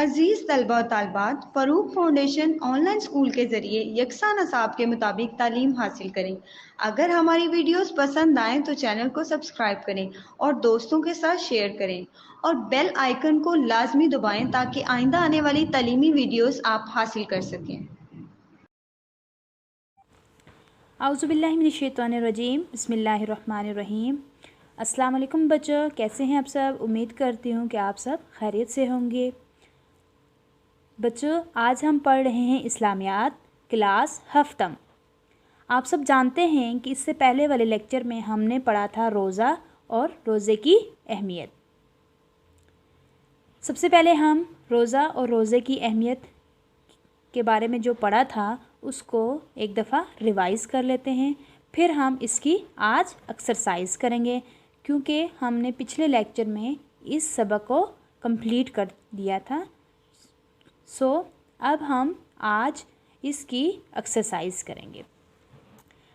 अजीज़ तलबा और तालबात, Farooq foundation online school के ज़रिए यकसा नसाब के मुताबिक तालीम हासिल करें। अगर हमारी वीडियोस पसंद आएँ तो चैनल को सब्सक्राइब करें और दोस्तों के साथ शेयर करें और बेल आइकन को लाजमी दबाएं ताकि आइंदा आने वाली तालीमी वीडियोस आप हासिल कर सकें। औज़ुबिल्लाहिमिनश्शैतानिर्रजीम बिस्मिल्लाहिर्रहमानिर्रहीम। अस्सलाम वालेकुम बच्चों, कैसे हैं आप सब। उम्मीद करती हूँ कि आप सब खैरियत से होंगे। बच्चों, आज हम पढ़ रहे हैं इस्लामियात क्लास हफ्तम। आप सब जानते हैं कि इससे पहले वाले लेक्चर में हमने पढ़ा था रोज़ा और रोज़े की अहमियत। सबसे पहले हम रोज़ा और रोज़े की अहमियत के बारे में जो पढ़ा था उसको एक दफ़ा रिवाइज़ कर लेते हैं, फिर हम इसकी आज एक्सरसाइज करेंगे क्योंकि हमने पिछले लेक्चर में इस सबक को कंप्लीट कर दिया था। सो अब हम आज इसकी एक्सरसाइज करेंगे।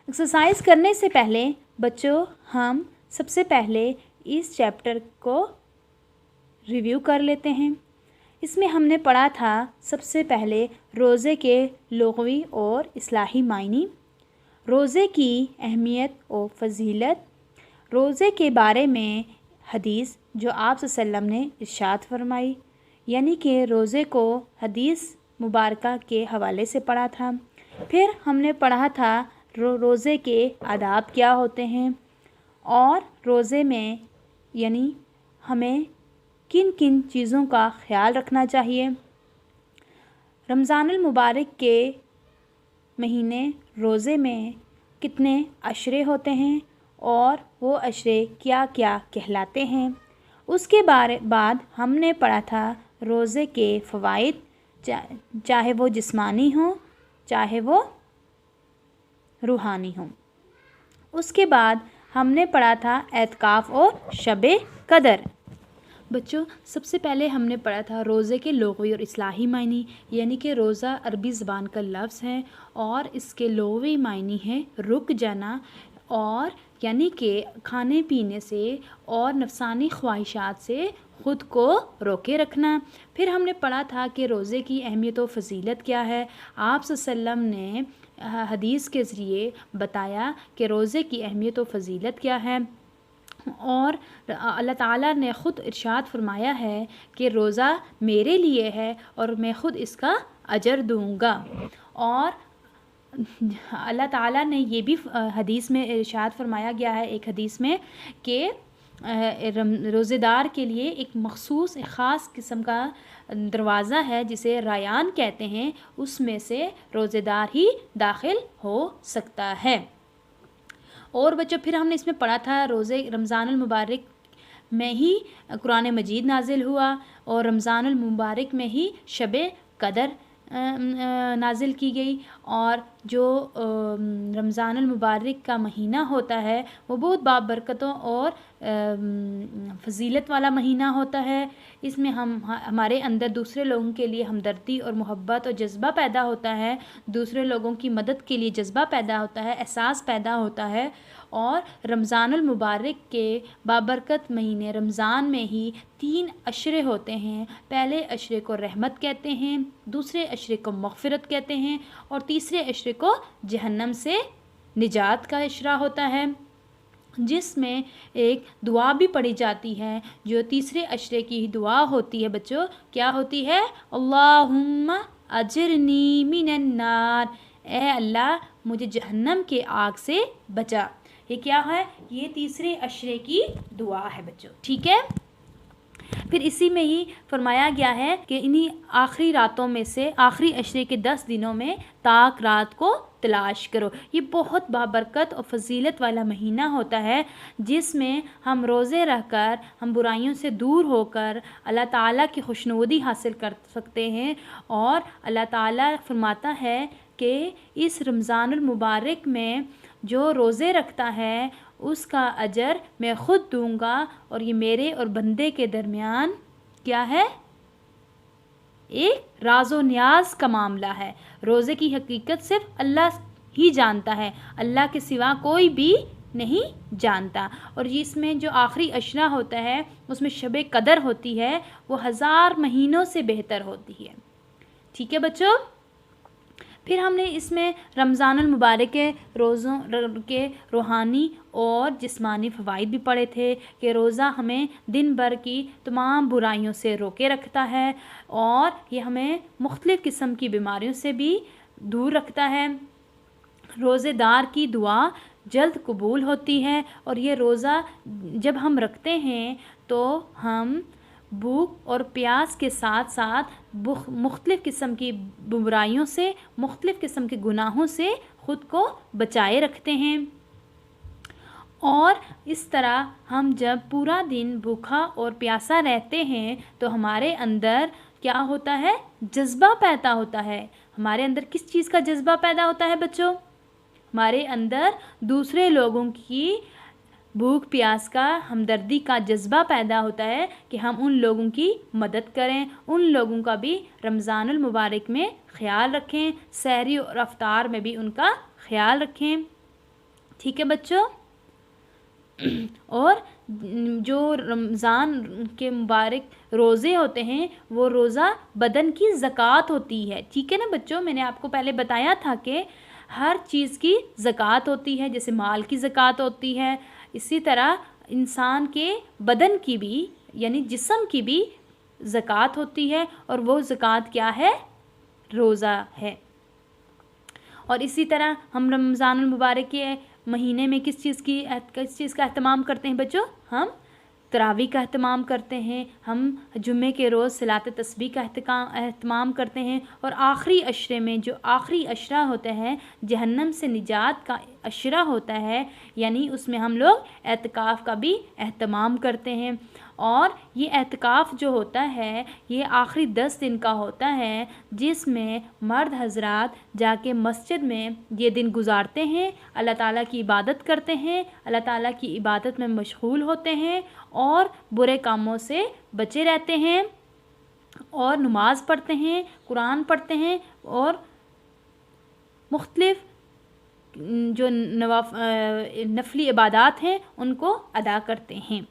एक्सरसाइज करने से पहले बच्चों, हम सबसे पहले इस चैप्टर को रिव्यू कर लेते हैं। इसमें हमने पढ़ा था सबसे पहले रोज़े के लुग़वी और इस्लाही मायनी, रोज़े की अहमियत और फ़जीलत, रोज़े के बारे में हदीस जो आप सल्लल्लाहु अलैहि वसल्लम ने इरशाद फरमाई, यानी कि रोज़े को हदीस मुबारका के हवाले से पढ़ा था। फिर हमने पढ़ा था रोज़े के आदाब क्या होते हैं और रोज़े में यानी हमें किन किन चीज़ों का ख़्याल रखना चाहिए। रमज़ानुल मुबारक के महीने रोज़े में कितने अशरे होते हैं और वो अशरे क्या क्या कहलाते हैं। उसके बाद हमने पढ़ा था रोज़े के फ़वाइद, चाहे वो जिस्मानी हो चाहे वो रूहानी हो। उसके बाद हमने पढ़ा था एतकाफ़ और शब कदर। बच्चों, सबसे पहले हमने पढ़ा था रोज़े के लुग़वी और इस्लाही मायनी, यानी कि रोज़ा अरबी ज़बान का लफ्ज़ है और इसके लुग़वी मायनी है रुक जाना, और यानी कि खाने पीने से और नफसानी ख्वाहिशात से ख़ुद को रोके रखना। फिर हमने पढ़ा था कि रोज़े की अहमियत और फ़जीलत क्या है। आप सल्लम ने हदीस के ज़रिए बताया कि रोज़े की अहमियत और फ़जीलत क्या है, और अल्लाह ताला ने ख़ुद इरशाद फरमाया है कि रोज़ा मेरे लिए है और मैं ख़ुद इसका अजर दूँगा। और अल्लाह ताला ने ये भी हदीस में इरशाद फरमाया गया है, एक हदीस में, कि रोज़ेदार के लिए एक मख़सूस ख़ास किस्म का दरवाज़ा है जिसे रायान कहते हैं, उसमें से रोज़ेदार ही दाखिल हो सकता है। और बच्चों, फिर हमने इसमें पढ़ा था रोज़े रमज़ानुल मुबारक में ही कुरान मजीद नाजिल हुआ और रमज़ानुल मुबारक में ही शब कदर नाजिल की गई। और जो रमज़ानुल मुबारक का महीना होता है वो बहुत बाबरकतों और फ़जीलत वाला महीना होता है। इसमें हमारे अंदर दूसरे लोगों के लिए हमदर्दी और मोहब्बत और जज्बा पैदा होता है, दूसरे लोगों की मदद के लिए जज्बा पैदा होता है, एहसास पैदा होता है। और रमज़ानुल मुबारक के बाबरकत महीने रमज़ान में ही 3 अशरे होते हैं। पहले अशरे को रहमत कहते हैं, दूसरे अशरे को मग़फ़िरत कहते हैं और तीसरे अशरे को जहन्नम से निजात का अशरा होता है, जिसमें एक दुआ भी पढ़ी जाती है जो तीसरे अशरे की दुआ होती है। बच्चों, क्या होती है? अल्लाहुम्मा अजिरनी मिनन्नार, ए अल्लाह मुझे जहन्नम के आग से बचा। ये क्या है? ये तीसरे अशरे की दुआ है बच्चों, ठीक है। फिर इसी में ही फरमाया गया है कि इन्हीं आखिरी रातों में से आखिरी अशरे के 10 दिनों में ताक रात को तलाश करो। ये बहुत बाबरकत और फ़जीलत वाला महीना होता है जिसमें हम रोज़े रहकर हम बुराइयों से दूर होकर अल्लाह ताला की खुशनुदी हासिल कर सकते हैं। और अल्लाह ताला फरमाता है कि इस रमज़ानुल मुबारक में जो रोज़े रखता है उसका अजर मैं ख़ुद दूँगा, और ये मेरे और बंदे के दरमियान क्या है? एक राज़ो न्याज का मामला है। रोज़े की हकीकत सिर्फ अल्लाह ही जानता है, अल्लाह के सिवा कोई भी नहीं जानता। और ये इसमें जो आखिरी अशरा होता है उसमें शब कदर होती है, वो 1000 महीनों से बेहतर होती है। ठीक है बच्चों। फिर हमने इसमें रमज़ानुल मुबारक के रोज़ों के रूहानी और जिस्मानी फ़वाइद भी पढ़े थे कि रोज़ा हमें दिन भर की तमाम बुराइयों से रोके रखता है और ये हमें मुख्तलिफ़ किस्म की बीमारियों से भी दूर रखता है। रोज़ेदार की दुआ जल्द कबूल होती है और ये रोज़ा जब हम रखते हैं तो हम भूख और प्यास के साथ साथ मुख्तलिफ़ किस्म की बुराइयों से, मुख्तलिफ़ किस्म के गुनाहों से ख़ुद को बचाए रखते हैं। और इस तरह हम जब पूरा दिन भूखा और प्यासा रहते हैं तो हमारे अंदर क्या होता है, जज्बा पैदा होता है। हमारे अंदर किस चीज़ का जज्बा पैदा होता है बच्चों? हमारे अंदर दूसरे लोगों की भूख प्यास का, हमदर्दी का जज्बा पैदा होता है कि हम उन लोगों की मदद करें, उन लोगों का भी रमज़ानुल मुबारक में ख़्याल रखें, सहरी और अफ्तार में भी उनका ख़्याल रखें। ठीक है बच्चों। और जो रमज़ान के मुबारक रोज़े होते हैं वो रोज़ा बदन की ज़कात होती है। ठीक है ना बच्चों। मैंने आपको पहले बताया था कि हर चीज़ की ज़कात होती है, जैसे माल की ज़कात होती है, इसी तरह इंसान के बदन की भी यानी जिस्म की भी ज़कात होती है और वो ज़कात क्या है? रोज़ा है। और इसी तरह हम रमज़ानुल मुबारक के महीने में किस चीज़ का एहतमाम करते हैं बच्चों? हम तरावी का एहतमाम करते हैं, हम जुम्मे के रोज़ सलात तस्बीह का एहतमाम करते हैं और आखिरी अशरे में जो आखिरी अशरा होता है जहन्नम से निजात का अशरा होता है, यानी उसमें हम लोग एतकाफ़ का भी एहतमाम करते हैं। और ये एतकाफ़ जो होता है ये आखिरी 10 दिन का होता है जिसमें मर्द हज़रात जाके मस्जिद में ये दिन गुजारते हैं, अल्लाह ताला की इबादत करते हैं, अल्लाह ताला की इबादत में मशगूल होते हैं और बुरे कामों से बचे रहते हैं और नमाज़ पढ़ते हैं, कुरान पढ़ते हैं और मुख्तलिफ़ जो नफली इबादत हैं उनको अदा करते हैं।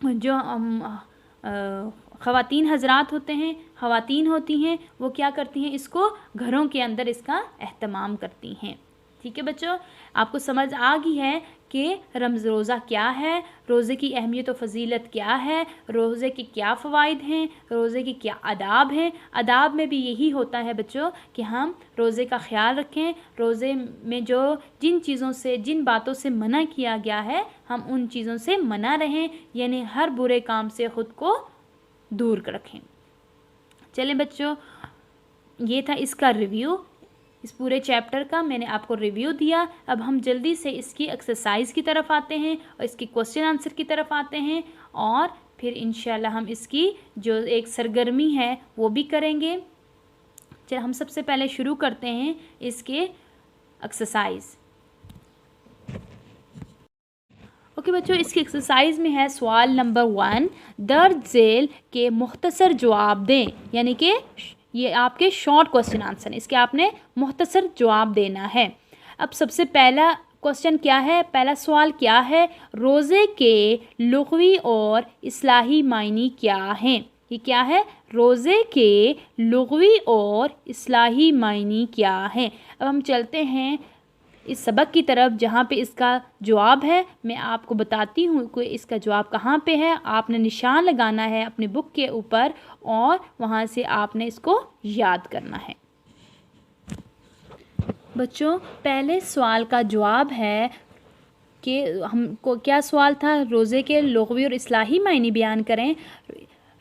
जो ख़वातीन हज़रात होते हैं, ख़वातीन होती हैं, वो क्या करती हैं? इसको घरों के अंदर इसका एहतमाम करती हैं। ठीक है बच्चों। आपको समझ आ गई है कि रोज़ा क्या है, रोज़े की अहमियत और फ़जीलत क्या है, रोज़े के क्या फ़वाइद हैं, रोज़े के क्या आदाब हैं। आदाब में भी यही होता है बच्चों कि हम रोज़े का ख़्याल रखें, रोज़े में जो जिन चीज़ों से, जिन बातों से मना किया गया है हम उन चीज़ों से मना रहें, यानी हर बुरे काम से ख़ुद को दूर रखें। चलें बच्चों, ये था इसका रिव्यू। इस पूरे चैप्टर का मैंने आपको रिव्यू दिया। अब हम जल्दी से इसकी एक्सरसाइज की तरफ आते हैं और इसकी क्वेश्चन आंसर की तरफ आते हैं और फिर इंशाल्लाह हम इसकी जो एक सरगर्मी है वो भी करेंगे। चलिए हम सबसे पहले शुरू करते हैं इसके एक्सरसाइज। ओके बच्चों, इसकी एक्सरसाइज में है सवाल नंबर 1, दर्ज झेल के मुख्तसर जवाब दें, यानी कि ये आपके शॉर्ट क्वेश्चन आंसर, इसके आपने मुख्तसर जवाब देना है। अब सबसे पहला क्वेश्चन क्या है, पहला सवाल क्या है, रोज़े के लुग़वी और इस्लाही मायने क्या हैं? ये क्या है? रोज़े के लुग़वी और इस्लाही मायने क्या हैं? अब हम चलते हैं इस सबक की तरफ जहाँ पे इसका जवाब है। मैं आपको बताती हूँ कि इसका जवाब कहाँ पे है। आपने निशान लगाना है अपनी बुक के ऊपर और वहाँ से आपने इसको याद करना है। बच्चों, पहले सवाल का जवाब है कि हमको क्या सवाल था, रोज़े के लुग़वी और इस्लाही मायने बयान करें।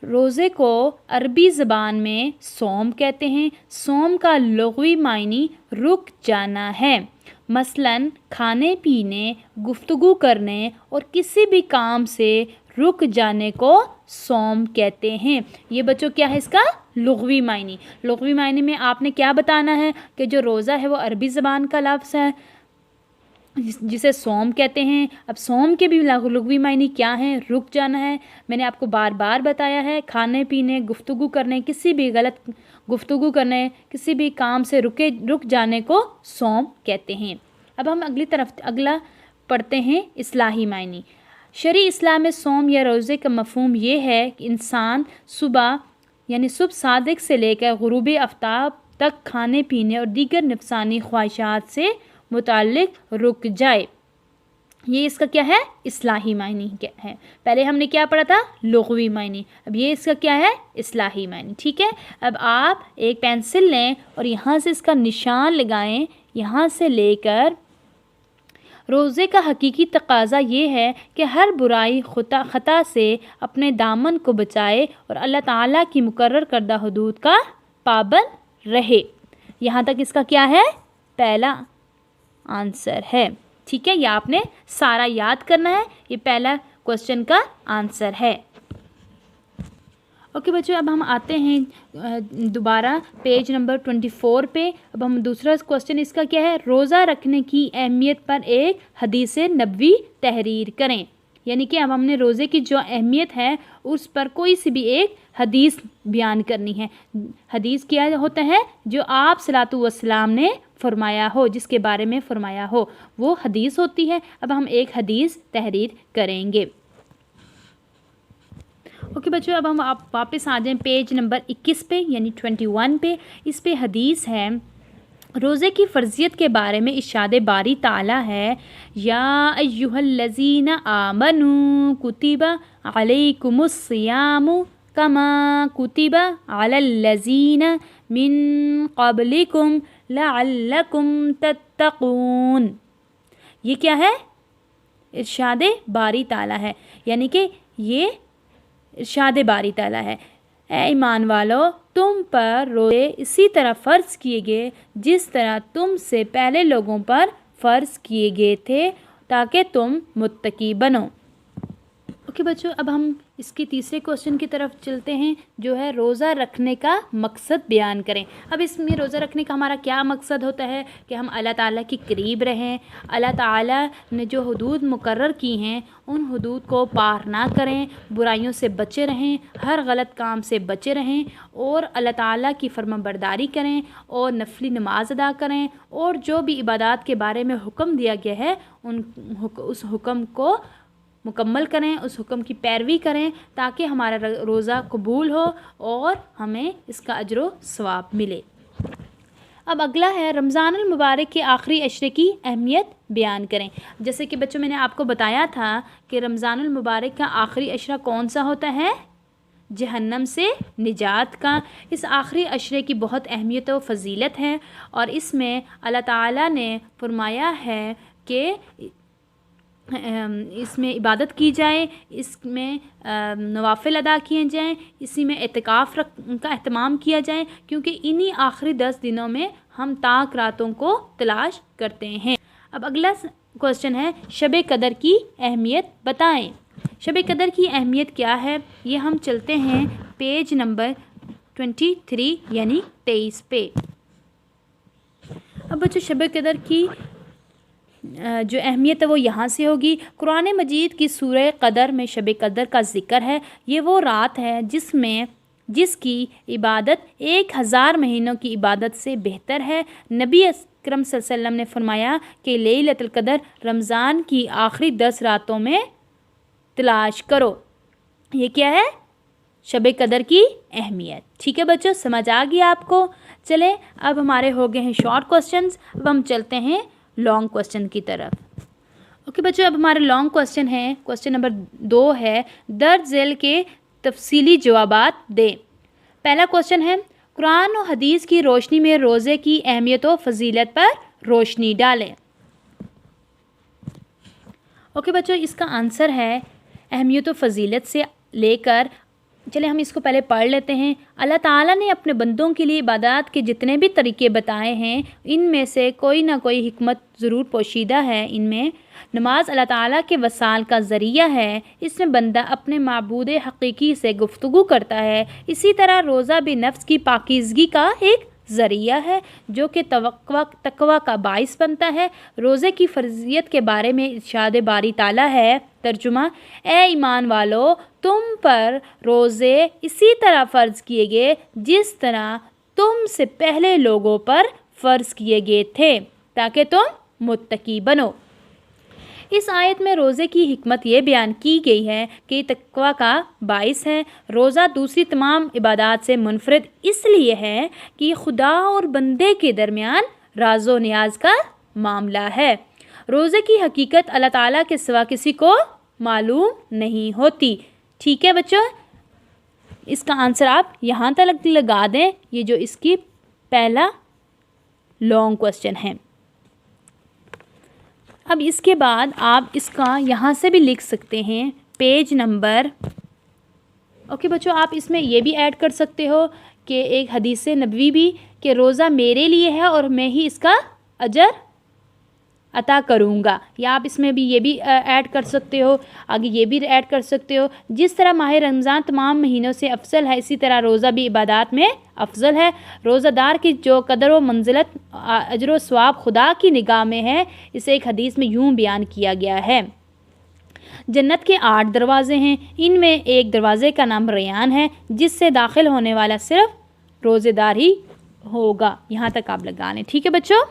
रोज़े को अरबी ज़बान में सौम कहते हैं। सौम का लुग़वी मायने रुक जाना है, मसलन खाने पीने, गुफ्तगू करने और किसी भी काम से रुक जाने को सौम कहते हैं। ये बच्चों क्या है इसका लुग़वी मायने। लुग़वी मायने में आपने क्या बताना है कि जो रोज़ा है वो अरबी ज़बान का लफ्ज़ है जिसे सौम कहते हैं। अब सौम के भी लुग़वी मायने क्या हैं? रुक जाना है। मैंने आपको बार बार बताया है, खाने पीने, गुफ्तगू करने, किसी भी गलत गुफ्तगू करने, किसी भी काम से रुक जाने को सौम कहते हैं। अब हम अगला पढ़ते हैं इस्लाही मायनी। शरई इस्लाम में सौम या रोज़े का मफ़हूम ये है कि इंसान सुबह यानी सुबह सादिक से लेकर गुरूब आफ्ताब तक खाने पीने और दीगर नफसानी ख्वाहिशात से मुताल्लिक रुक जाए। ये इसका क्या है? इस्लाही मायनी क्या है। पहले हमने क्या पढ़ा था? लुग़वी मायनी। अब ये इसका क्या है? इस्लाही मायनी। ठीक है, अब आप एक पेंसिल लें और यहाँ से इसका निशान लगाएं, यहाँ से लेकर रोज़े का हकीकी तकाज़ा ये है कि हर बुराई ख़ता से अपने दामन को बचाए और अल्लाह ताला की मुकर्रर करदा हुदूद का पाबंद रहे। यहाँ तक इसका क्या है? पहला आंसर है। ठीक है, ये आपने सारा याद करना है। ये पहला क्वेश्चन का आंसर है। ओके बच्चों, अब हम आते हैं दोबारा पेज नंबर 24 पे। अब हम दूसरा क्वेश्चन इसका क्या है? रोज़ा रखने की अहमियत पर एक हदीस नबवी तहरीर करें। यानी कि अब हमने रोज़े की जो अहमियत है उस पर कोई सी भी एक हदीस बयान करनी है। हदीस क्या होता है? जो आप सलातु वस्सलाम ने फरमाया हो, जिसके बारे में फरमाया हो, वो हदीस होती है। अब हम एक हदीस तहरीर करेंगे। ओके बच्चों, अब हम आप वापस आ जाएं पेज नंबर 21 पे यानी 21 पे। इस पे हदीस है, रोज़े की फ़र्ज़ियत के बारे में इरशाद बारी ताला है, या अय्युहल्लज़ीना आमनू कुतिबा अलैकुमुस्सियामु कमा कुतिबा अलल्लज़ीना मिन क़ब्लिकुम लअल्लकुम तत्तक़ून। ये क्या है? इरशाद बारी ताला है, यानी कि ये इरशाद बारी ताला है, ए ईमान वालो, तुम पर रोज़े इसी तरह फ़र्ज़ किए गए जिस तरह तुमसे पहले लोगों पर फ़र्ज़ किए गए थे, ताकि तुम मुत्तकी बनो। ओके बच्चों, अब हम इसकी तीसरे क्वेश्चन की तरफ चलते हैं, जो है रोज़ा रखने का मकसद बयान करें। अब इसमें रोज़ा रखने का हमारा क्या मकसद होता है कि हम अल्लाह ताला के करीब रहें, अल्लाह ताला ने जो हुदूद मुकर्रर की हैं उन हुदूद को पार ना करें, बुराइयों से बचे रहें, हर गलत काम से बचे रहें और अल्लाह ताला की फरमाबरदारी करें और नफली नमाज अदा करें और जो भी इबादत के बारे में हुक्म दिया गया है उस हुक्म को मुकम्मल करें, उस हुक्म की पैरवी करें, ताकि हमारा रोज़ा कबूल हो और हमें इसका अजर सवाब मिले। अब अगला है रमज़ानुल मुबारक के आखिरी अशरे की अहमियत बयान करें। जैसे कि बच्चों मैंने आपको बताया था कि रमज़ानुल मुबारक का आखिरी अशरा कौन सा होता है? जहन्नम से निजात का। इस आखिरी अशरे की बहुत अहमियत व फ़जीलत है और इसमें अल्लाह ताला ने फरमाया है कि इसमें इबादत की जाए, इसमें नवाफिल अदा किए जाएं, इसी में एतिकाफ़ का एहतमाम किया जाए, क्योंकि इन्हीं आखिरी 10 दिनों में हम ताक रातों को तलाश करते हैं। अब अगला क्वेश्चन है, शब कदर की अहमियत बताएं। शब कदर की अहमियत क्या है? ये हम चलते हैं पेज नंबर 23 यानी 23 पे। अब बच्चों, शब कदर की जो अहमियत है वो यहाँ से होगी। कुरान मजीद की सूरह कदर में शब कदर का ज़िक्र है। ये वो रात है जिसकी इबादत 1000 महीनों की इबादत से बेहतर है। नबी अकरम सल्लल्लाहु अलैहि वसल्लम ने फरमाया कि लैलतुल कदर रमज़ान की आखिरी 10 रातों में तलाश करो। ये क्या है? शब कदर की अहमियत। ठीक है बच्चों, समझ आ गई आपको? चलें, अब हमारे हो गए हैं शॉर्ट क्वेश्चंस, अब हम चलते हैं लॉन्ग क्वेश्चन की तरफ। ओके बच्चों, अब हमारे लॉन्ग क्वेश्चन है, क्वेश्चन नंबर 2 है, दर्ज झेल के तफसीली जवाबात दें। पहला क्वेश्चन है, कुरान और हदीस की रोशनी में रोज़े की अहमियत और फजीलत पर रोशनी डालें। ओके बच्चों, इसका आंसर है अहमियत और फजीलत से लेकर, चले हम इसको पहले पढ़ लेते हैं। अल्लाह ताला ने अपने बंदों के लिए इबादत के जितने भी तरीके बताए हैं, इनमें से कोई ना कोई हिकमत ज़रूर पोशीदा है। इनमें नमाज अल्लाह ताला के वसाल का ज़रिया है, इसमें बंदा अपने माबूद हकीकी से गुफ्तगू करता है। इसी तरह रोज़ा भी नफ्स की पाकीज़गी का एक ज़रिया है जो कि तकवा का बाइस बनता है। रोज़े की फ़र्ज़ियत के बारे में इरशाद बारी ताला है, तर्जुमा, ए ईमान वालो, तुम पर रोज़े इसी तरह फ़र्ज़ किए गए जिस तरह तुम से पहले लोगों पर फ़र्ज़ किए गए थे, ताकि तुम मुत्तकी बनो। इस आयत में रोज़े की हिकमत ये बयान की गई है कि तक़वा का बाइस है। रोज़ा दूसरी तमाम इबादत से मुनफरिद इसलिए है कि खुदा और बंदे के दरमियान राज़ो नियाज का मामला है। रोज़े की हकीकत अल्लाह ताला के सिवा किसी को मालूम नहीं होती। ठीक है बच्चों, इसका आंसर आप यहाँ तक लगा दें। ये जो इसकी पहला लॉन्ग क्वेश्चन है। अब इसके बाद आप इसका यहाँ से भी लिख सकते हैं पेज नंबर। ओके बच्चों, आप इसमें ये भी ऐड कर सकते हो कि एक हदीस नबवी भी कि रोज़ा मेरे लिए है और मैं ही इसका अजर अता करूँगा, या आप इसमें भी ये भी ऐड कर सकते हो, आगे ये भी ऐड कर सकते हो। जिस तरह माह रमज़ान तमाम महीनों से अफजल है, इसी तरह रोज़ा भी इबादत में अफजल है। रोज़ादार की जो कदर व मंजिलत अजर व सवाब खुदा की निगाह में है, इसे एक हदीस में यूँ बयान किया गया है। जन्नत के 8 दरवाज़े हैं, इनमें एक दरवाज़े का नाम रैयान है, जिससे दाखिल होने वाला सिर्फ रोज़ेदार ही होगा। यहाँ तक आप लगा लें। ठीक है बच्चों,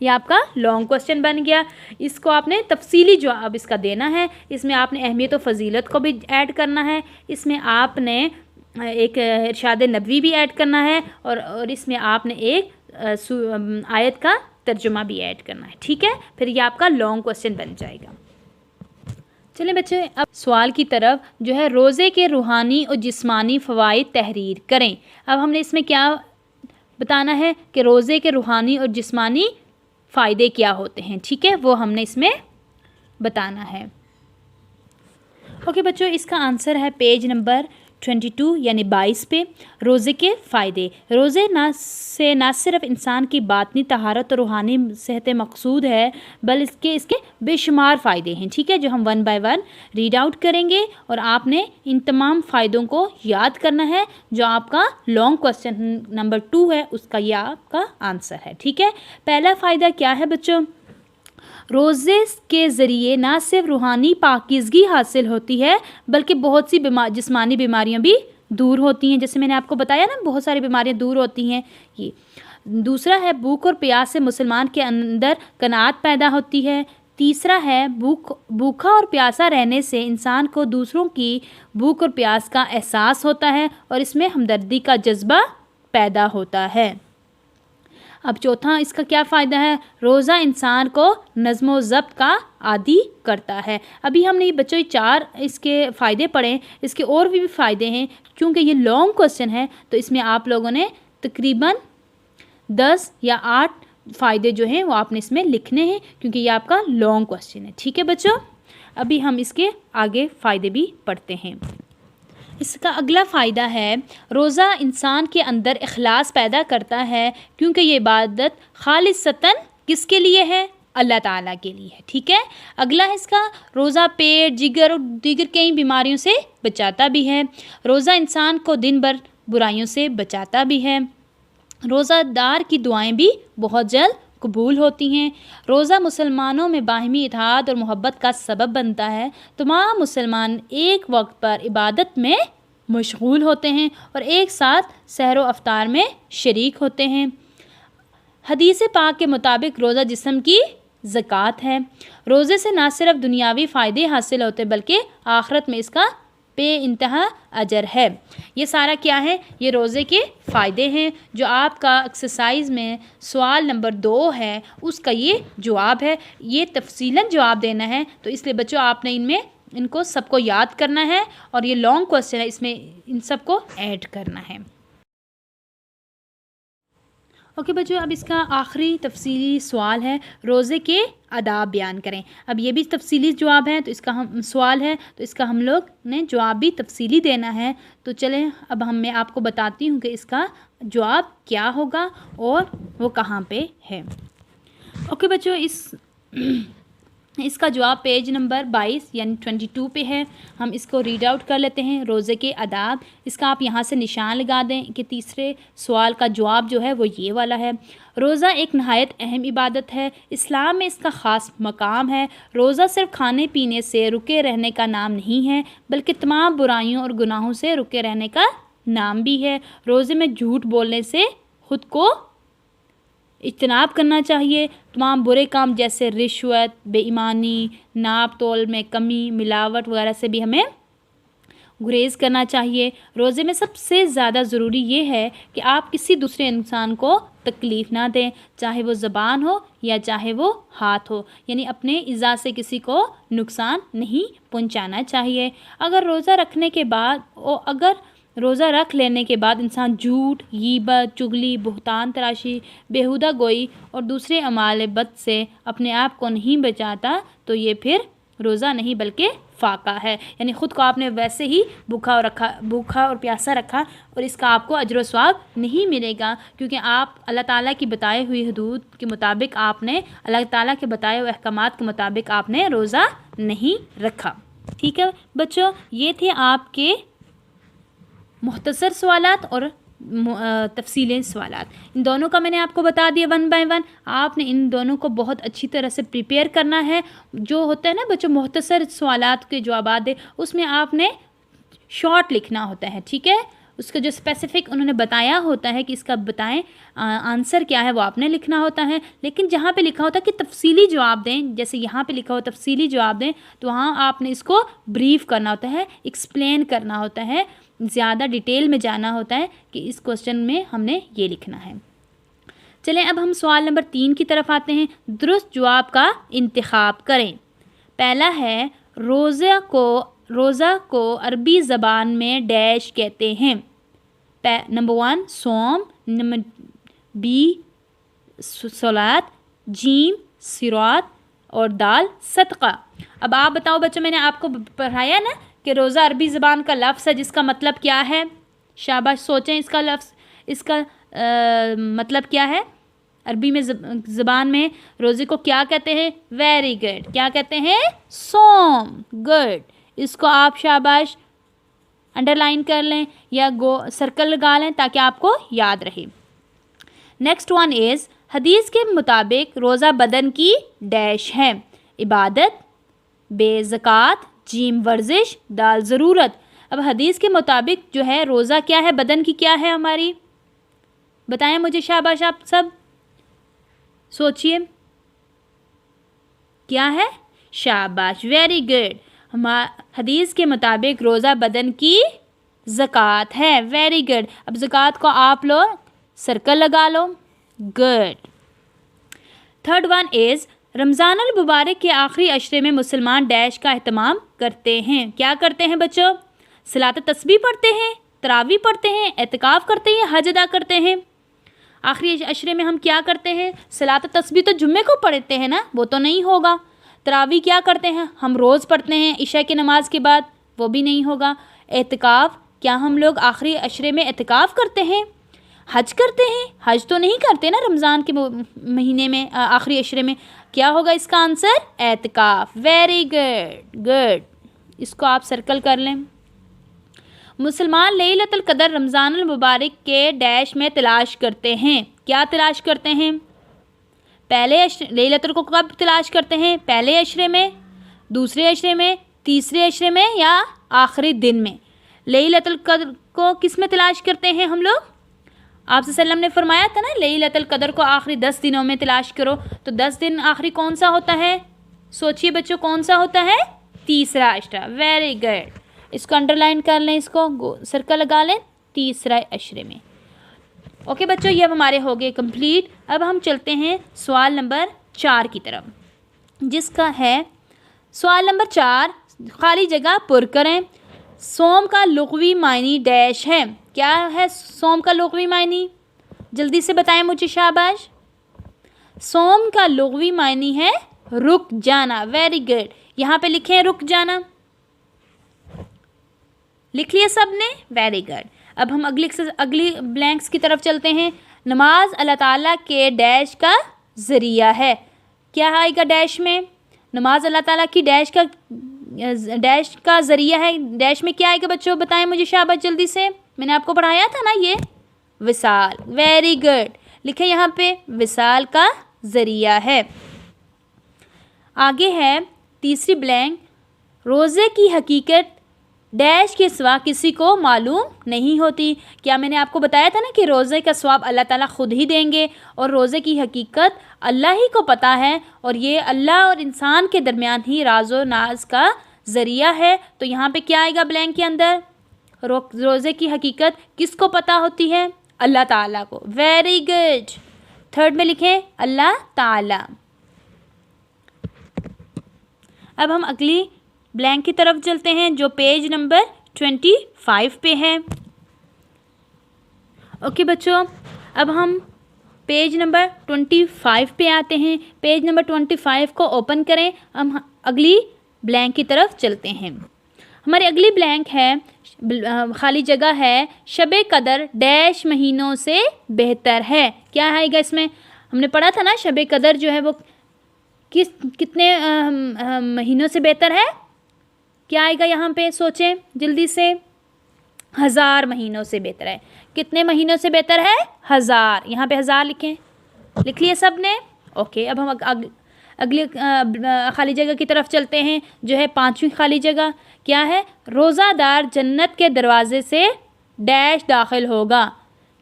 ये आपका लॉन्ग क्वेश्चन बन गया। इसको आपने तफसीली जवाब इसका देना है। इसमें आपने अहमियत और फ़जीलत को भी ऐड करना है। इसमें आपने एक इरशाद नबवी भी ऐड करना है, और इसमें आपने एक आयत का तर्जुमा भी ऐड करना है। ठीक है, फिर ये आपका लॉन्ग क्वेश्चन बन जाएगा। चलें बच्चे, अब सवाल की तरफ जो है, रोज़े के रूहानी और जिस्मानी फ़वाइद तहरीर करें। अब हमने इसमें क्या बताना है कि रोज़े के रूहानी और जिस्मानी फ़ायदे क्या होते हैं। ठीक है, वो हमने इसमें बताना है। ओके बच्चों, इसका आंसर है पेज नंबर 22 यानी 22 पे। रोज़े के फ़ायदे। रोज़े न सिर्फ इंसान की बातनी तहारत और रूहानी सेहत मकसूद है, बल्कि इसके बेशुमार फ़ायदे हैं। ठीक है, जो हम 1 बाय 1 रीड आउट करेंगे, और आपने इन तमाम फ़ायदों को याद करना है। जो आपका लॉन्ग क्वेश्चन नंबर 2 है, उसका यह आपका आंसर है। ठीक है, पहला फ़ायदा क्या है बच्चों? रोज़े के ज़रिए ना सिर्फ रूहानी पाकीज़गी हासिल होती है, बल्कि बहुत सी जिस्मानी बीमारियां भी दूर होती हैं। जैसे मैंने आपको बताया ना, बहुत सारी बीमारियां दूर होती हैं। ये दूसरा है, भूख और प्यास से मुसलमान के अंदर कनाअत पैदा होती है। तीसरा है, भूखा और प्यासा रहने से इंसान को दूसरों की भूख और प्यास का एहसास होता है, और इसमें हमदर्दी का जज्बा पैदा होता है। अब चौथा इसका क्या फ़ायदा है? रोज़ा इंसान को नज़्म व ज़ब्त का आदी करता है। अभी हमने ये बच्चों 4 इसके फ़ायदे पढ़े, इसके और भी फ़ायदे हैं। क्योंकि ये लॉन्ग क्वेश्चन है, तो इसमें आप लोगों ने तकरीबन 10 या 8 फ़ायदे जो हैं वो आपने इसमें लिखने हैं, क्योंकि ये आपका लॉन्ग क्वेश्चन है। ठीक है बच्चों, अभी हम इसके आगे फ़ायदे भी पढ़ते हैं। इसका अगला फ़ायदा है, रोज़ा इंसान के अंदर इखलास पैदा करता है, क्योंकि ये इबादत खालिसतन किसके लिए है? अल्लाह ताला के लिए है। ठीक है, अगला है इसका, रोज़ा पेट, जिगर और दीगर कई बीमारियों से बचाता भी है। रोज़ा इंसान को दिन भर बुराइयों से बचाता भी है। रोज़ादार की दुआएं भी बहुत जल्द कबूल होती हैं। रोज़ा मुसलमानों में बाहमी इत्तेहाद और मोहब्बत का सबब बनता है। तमाम मुसलमान एक वक्त पर इबादत में मशगूल होते हैं और एक साथ सहर व अफ्तार में शरीक होते हैं। हदीस पाक के मुताबिक रोज़ा जिस्म की ज़कात है। रोज़े से न सिर्फ दुनियावी फ़ायदे हासिल होते, बल्कि आखिरत में इसका बेइंतहा अजर है। ये सारा क्या है? ये रोज़े के फ़ायदे हैं। जो आपका एक्सरसाइज में सवाल नंबर 2 है, उसका ये जवाब है। ये तफसीलन जवाब देना है, तो इसलिए बच्चों आपने इनको सबको याद करना है, और ये लॉन्ग क्वेश्चन है, इसमें इन सबको ऐड करना है। ओके बच्चों, अब इसका आखिरी तफसीली सवाल है, रोज़े के आदाब बयान करें। अब ये भी तफसीली जवाब है, तो इसका हम सवाल है, तो इसका हम लोग ने जवाब भी तफसीली देना है। तो चलें, अब मैं आपको बताती हूँ कि इसका जवाब क्या होगा और वो कहाँ पे है। ओके बच्चों, इसका जवाब पेज नंबर 22 यानी 22 पे है। हम इसको रीड आउट कर लेते हैं। रोज़े के आदाब, इसका आप यहाँ से निशान लगा दें कि तीसरे सवाल का जवाब जो है वो ये वाला है। रोज़ा एक नहायत अहम इबादत है। इस्लाम में इसका ख़ास मकाम है। रोज़ा सिर्फ खाने पीने से रुके रहने का नाम नहीं है, बल्कि तमाम बुराइयों और गुनाहों से रुके रहने का नाम भी है। रोज़े में झूठ बोलने से ख़ुद को इज्तनाब करना चाहिए। तमाम बुरे काम जैसे रिश्वत, बेईमानी, नाप तोल में कमी, मिलावट वगैरह से भी हमें गुरेज़ करना चाहिए। रोज़े में सबसे ज़्यादा ज़रूरी ये है कि आप किसी दूसरे इंसान को तकलीफ़ ना दें, चाहे वो ज़बान हो या चाहे वो हाथ हो, यानी अपने इज़्ज़ा से किसी को नुकसान नहीं पहुंचाना चाहिए। अगर रोज़ा रख लेने के बाद इंसान झूठ, गीबत, चुगली, बुहतान तराशी, बेहुदा गोई और दूसरे अमाल बद से अपने आप को नहीं बचाता तो ये फिर रोज़ा नहीं बल्कि फ़ाका है, यानी ख़ुद को आपने वैसे ही भूखा और प्यासा रखा और इसका आपको अजर व सवाब नहीं मिलेगा, क्योंकि आप अल्लाह ताला की बताई हुई हदूद के मुताबिक आपने अल्लाह ताला के बताए हुए अहकामात के मुताबिक आपने रोज़ा नहीं रखा। ठीक है बच्चों, ये थे आपके मुख्तसर सवालात और तफसीली सवालात। इन दोनों का मैंने आपको बता दिया 1 बाय 1। आपने इन दोनों को बहुत अच्छी तरह से प्रिपेयर करना है। जो होता है ना बच्चों, मुख्तसर सवालात के जवाब दे, उसमें आपने शॉर्ट लिखना होता है। ठीक है, उसका जो स्पेसिफिक उन्होंने बताया होता है कि इसका बताएं आंसर क्या है, वो आपने लिखना होता है। लेकिन जहाँ पे लिखा होता है कि तफसीली जवाब दें, जैसे यहाँ पे लिखा हो तफसीली जवाब दें, तो वहाँ आपने इसको ब्रीफ करना होता है, एक्सप्लेन करना होता है, ज़्यादा डिटेल में जाना होता है कि इस क्वेश्चन में हमने ये लिखना है। चलें अब हम सवाल नंबर 3 की तरफ आते हैं। दुरुस्त जवाब का इंतखाब करें। पहला है, रोज़ा को अरबी ज़बान में डैश कहते हैं। नंबर 1 सोम, नंबर बी सलात, जीम सिरात और दाल सदका। अब आप बताओ बच्चों, मैंने आपको पढ़ाया ना कि रोज़ा अरबी ज़बान का लफ्ज़ है जिसका मतलब क्या है। शाबाश, सोचें इसका मतलब क्या है। अरबी में ज़बान में रोज़े को क्या कहते हैं? वेरी गुड, क्या कहते हैं? सोम। गुड, इसको आप शाबाश अंडरलाइन कर लें या सर्कल लगा लें ताकि आपको याद रहे। नेक्स्ट वन इज़, हदीस के मुताबिक रोज़ा बदन की डैश है। इबादत, बे ज़कात, जीम वर्जिश, दाल ज़रूरत। अब हदीस के मुताबिक जो है रोज़ा क्या है, बदन की क्या है हमारी, बताएं मुझे शाबाश। आप सब सोचिए क्या है। शाबाश, वेरी गुड। हदीस के मुताबिक रोज़ा बदन की ज़कात है। Very good. अब ज़कात को आप लोग सर्कल लगा लो। Good. Third one is, Ramzan अल मुबारक के आखिरी अशरे में मुसलमान डैश का एहतमाम करते हैं। क्या करते हैं बच्चों? सलात तस्बीह पढ़ते हैं, तरावी पढ़ते हैं, एतकाफ़ करते हैं, हज अदा करते हैं। आखिरी अशरे में हम क्या करते हैं? सलात तस्बीह तो जुम्मे को पढ़ते हैं ना, वो तो नहीं होगा। तरावी क्या करते हैं? हम रोज़ पढ़ते हैं इशा की नमाज के बाद, वो भी नहीं होगा। एतकाफ़, क्या हम लोग आखिरी अशरे में एतकाफ़ करते हैं? हज करते हैं? हज तो नहीं करते ना रमज़ान के महीने में आखिरी अशरे में। क्या होगा इसका आंसर? एतकाफ़। वेरी गुड, गुड, इसको आप सर्कल कर लें। मुसलमान लैलतुल क़द्र रमज़ान मुबारक के डैश में तलाश करते हैं। क्या तलाश करते हैं? पहले लैलतुल को कब तलाश करते हैं? पहले अशरे में, दूसरे अशरे में, तीसरे अशरे में या आखिरी दिन में? लैलतुल क़द्र को किस में तलाश करते हैं हम लोग? आप सल्लम ने फरमाया था ना लैलतुल क़द्र को आखिरी 10 दिनों में तलाश करो। तो 10 दिन आखिरी कौन सा होता है? सोचिए बच्चों, कौन सा होता है? तीसरा अशरा। वेरी गुड, इसको अंडरलाइन कर लें, इसको सर्कल लगा लें, तीसरा अशरे में। ओके बच्चों, ये अब हमारे हो गए कंप्लीट। अब हम चलते हैं सवाल नंबर 4 की तरफ, जिसका है सवाल नंबर 4, खाली जगह पुर करें। सोम का लुग़वी मायनी डैश है। क्या है सोम का लुग़वी मायनी? जल्दी से बताएं मुझे शाबाश। सोम का लुग़वी मायनी है रुक जाना। वेरी गुड, यहाँ पे लिखें रुक जाना। लिख लिया सबने? Very good. अब हम अगली ब्लैंक्स की तरफ चलते हैं। नमाज अल्लाह ताला के डैश का ज़रिया है। क्या आएगा डैश में? नमाज अल्लाह ताला की डैश का ज़रिया है। डैश में क्या आएगा बच्चों, बताएं मुझे शाबाश जल्दी से। मैंने आपको पढ़ाया था ना ये, विसाल। वेरी गुड, लिखे यहाँ पे विसाल का ज़रिया है। आगे है तीसरी ब्लैंक, रोज़े की हकीकत डैश के सिवा किसी को मालूम नहीं होती। क्या मैंने आपको बताया था ना कि रोज़े का सवाब अल्लाह ताला ख़ुद ही देंगे और रोज़े की हकीकत अल्लाह ही को पता है और ये अल्लाह और इंसान के दरमियान ही राज़ो नाज का ज़रिया है। तो यहाँ पे क्या आएगा ब्लैंक के अंदर? रोज़े की हकीकत किसको पता होती है? अल्लाह ताला को। Very good. थर्ड में लिखें अल्लाह ताला। अब हम अगली ब्लैंक की तरफ चलते हैं जो पेज नंबर 25 पे है। ओके बच्चों, अब हम पेज नंबर 25 पे आते हैं। पेज नंबर 25 को ओपन करें। हम अगली ब्लैंक की तरफ चलते हैं। हमारी अगली ब्लैंक है, खाली जगह है, शबे कदर डैश महीनों से बेहतर है। क्या आएगा इसमें? हमने पढ़ा था ना शबे कदर जो है वो कितने महीनों से बेहतर है। क्या आएगा यहाँ पे? सोचें जल्दी से। 1000 महीनों से बेहतर है। कितने महीनों से बेहतर है? 1000। यहाँ पे 1000 लिखें। लिख लिए सब ने? ओके, अब हम अगली खाली जगह की तरफ चलते हैं जो है 5वीं खाली जगह। क्या है? रोज़ादार जन्नत के दरवाज़े से डैश दाखिल होगा।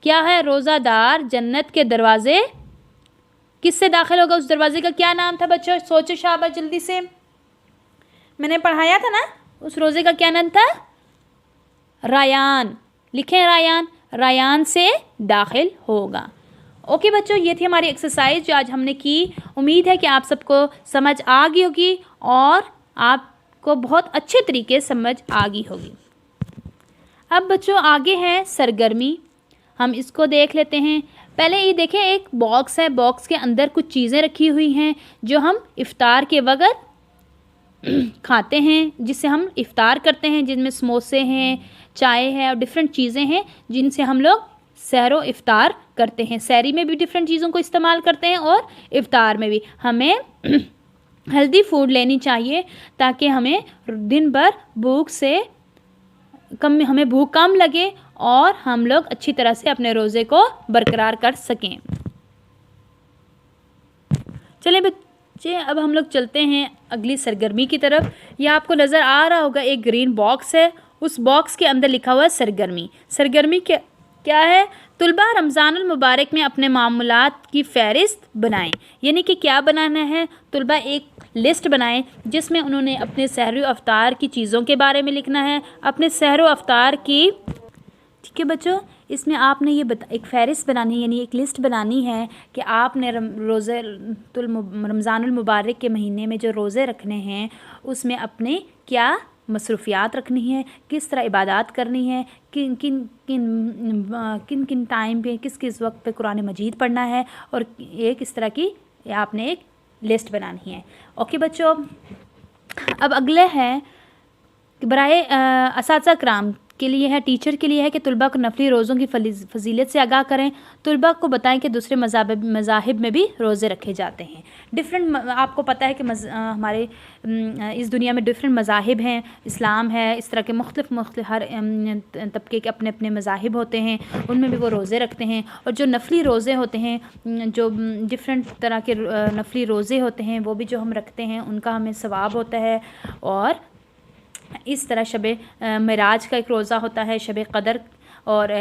क्या है? रोज़ादार जन्नत के दरवाज़े किससे दाखिल होगा? उस दरवाज़े का क्या नाम था बच्चों? सोचो शाबाश जल्दी से। मैंने पढ़ाया था ना, उस रोज़े का क्या नाम था? रायान। लिखें रायान। रायान से दाखिल होगा। ओके बच्चों, ये थी हमारी एक्सरसाइज जो आज हमने की। उम्मीद है कि आप सबको समझ आ गई होगी और आपको बहुत अच्छे तरीके से समझ आ गई होगी। अब बच्चों आगे है सरगर्मी। हम इसको देख लेते हैं। पहले ये देखें, एक बॉक्स है, बॉक्स के अंदर कुछ चीज़ें रखी हुई हैं जो हम इफ़्तार के वक़्त खाते हैं, जिससे हम इफ़्तार करते हैं, जिनमें समोसे हैं, चाय है और डिफरेंट चीज़ें हैं जिनसे हम लोग सहरो इफ़्तार करते हैं। सहरी में भी डिफरेंट चीज़ों को इस्तेमाल करते हैं और इफ़्तार में भी। हमें हेल्दी फूड लेनी चाहिए ताकि हमें दिन भर हमें भूख कम लगे और हम लोग अच्छी तरह से अपने रोज़े को बरकरार कर सकें। चलें बच्चे, अब हम लोग चलते हैं अगली सरगर्मी की तरफ। यह आपको नज़र आ रहा होगा, एक ग्रीन बॉक्स है, उस बॉक्स के अंदर लिखा हुआ है सरगर्मी। सरगर्मी क्या है? तुलबा रमज़ानुल मुबारक में अपने मामूलात की फ़हरिस्त बनाएं। यानी कि क्या बनाना है? तुलबा एक लिस्ट बनाएं जिसमें उन्होंने अपने सहरो अफ्तार की चीज़ों के बारे में लिखना है, अपने सहरो अफ्तार की। ठीक है बच्चों, इसमें आपने ये एक फ़हरिस्त बनानी है, यानी एक लिस्ट बनानी है कि आपने रमज़ानुल मुबारक के महीने में जो रोज़े रखने हैं उसमें अपने क्या मसरूफ़ियात रखनी है, किस तरह इबादत करनी है, किन किन टाइम पे किस वक्त पे कुरान मजीद पढ़ना है, और एक इस तरह की आपने एक लिस्ट बनानी है। ओके बच्चों, अब अगले है कि बराए असातिज़ा कराम के लिए है, टीचर के लिए है कि तुलबा को नफली रोज़ों की फजीलत से आगाह करें। तुलबा को बताएं कि दूसरे मज़ाहिब में भी रोज़े रखे जाते हैं। डिफरेंट, आपको पता है कि हमारे इस दुनिया में डिफरेंट मज़ाहिब हैं, इस्लाम है, इस तरह के मुख्तलिफ हर तबके के अपने अपने मज़ाहिब होते हैं, उनमें भी वो रोज़े रखते हैं। और जो नफली रोज़े होते हैं, जो डिफरेंट तरह के नफली रोज़े होते हैं, वो भी जो हम रखते हैं उनका हमें सवाब होता है। और इस तरह शबे मिराज का एक रोज़ा होता है, शबे कदर और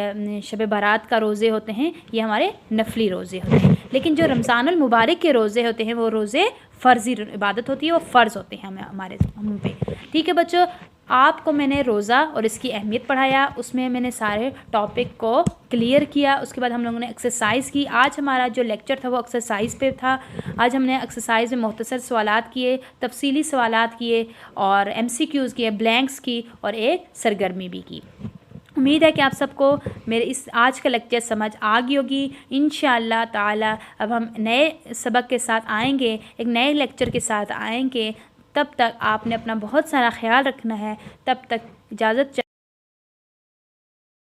शबे बारात का रोज़े होते हैं, ये हमारे नफली रोज़े होते हैं। लेकिन जो रमज़ानुल मुबारक के रोज़े होते हैं वो रोज़े फ़र्ज़ी इबादत होती है, वो फ़र्ज़ होते हैं हम पे। ठीक है बच्चों, आपको मैंने रोज़ा और इसकी अहमियत पढ़ाया, उसमें मैंने सारे टॉपिक को क्लियर किया। उसके बाद हम लोगों ने एक्सरसाइज की। आज हमारा जो लेक्चर था वो एक्सरसाइज पे था। आज हमने एक्सरसाइज में मुख्तसर सवालात किए, तफसीली सवालात किए और MCQs किए, ब्लैंक्स की और एक सरगर्मी भी की। उम्मीद है कि आप सबको मेरे इस आज का लेक्चर समझ आ गई होगी इंशाअल्लाह ताला। अब हम नए सबक के साथ आएंगे, एक नए लेक्चर के साथ आएंगे। तब तक आपने अपना बहुत सारा ख्याल रखना है। तब तक इजाज़त